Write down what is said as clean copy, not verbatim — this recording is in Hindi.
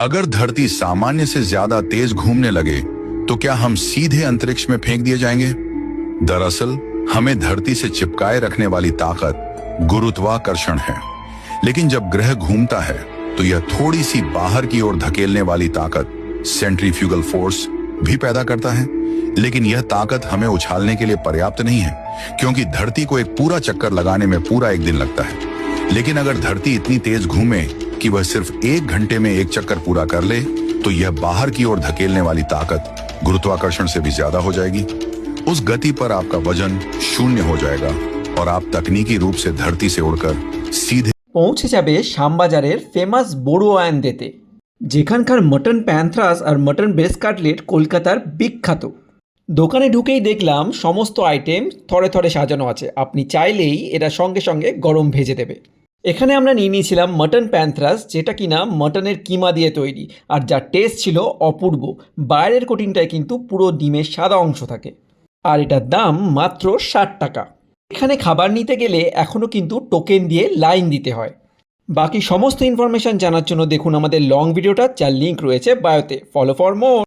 अगर धरती सामान्य से ज्यादा तेज घूमने लगे तो क्या हम सीधे अंतरिक्ष में फेंक दिए जाएंगे? दरअसल हमें धरती से चिपकाए रखने वाली ताकत गुरुत्वाकर्षण है, लेकिन जब ग्रह घूमता है तो यह थोड़ी सी बाहर की ओर धकेलने वाली ताकत सेंट्रीफ्यूगल फोर्स भी पैदा करता है। लेकिन यह ताकत हमें उछालने के लिए पर्याप्त नहीं है, क्योंकि धरती को एक पूरा चक्कर लगाने में पूरा एक दिन लगता है। लेकिन अगर धरती इतनी तेज घूमे कि वह सिर्फ 1 घंटे में एक चक्कर पूरा कर ले, तो यह बाहर की ओर धकेलने वाली ताकत गुरुत्वाकर्षण से भी ज्यादा हो जाएगी। उस गति पर आपका वजन शून्य हो जाएगा और आप तकनीकी रूप से धरती से उड़कर सीधे পৌঁছে যাবে শ্যামবাজারের ফেমাস বড়ুয়া আন্দেতে, যেখানকার মটন প্যান্থ্রাস আর মটন ব্রেস্ট কাটলেট কলকাতার বিখ্যাত। দোকানে ঢুকেই দেখলাম সমস্ত আইটেম থরে থরে সাজানো আছে, আপনি চাইলেই এরা সঙ্গে সঙ্গে গরম ভেজে দেবে। এখানে আমরা নিয়ে নিয়েছিলাম মটন প্যান্থ্রাস, যেটা কিনা মটনের কিমা দিয়ে তৈরি, আর যার টেস্ট ছিল অপূর্ব। বাইরের কোটিংটায় কিন্তু পুরো ডিমের সাদা অংশ থাকে, আর এটার দাম মাত্র 60 টাকা। এখানে খাবার নিতে গেলে এখনও কিন্তু টোকেন দিয়ে লাইন দিতে হয়। বাকি সমস্ত ইনফরমেশান জানার জন্য দেখুন আমাদের লং ভিডিওটা, যার লিঙ্ক রয়েছে বায়োতে। Follow for more.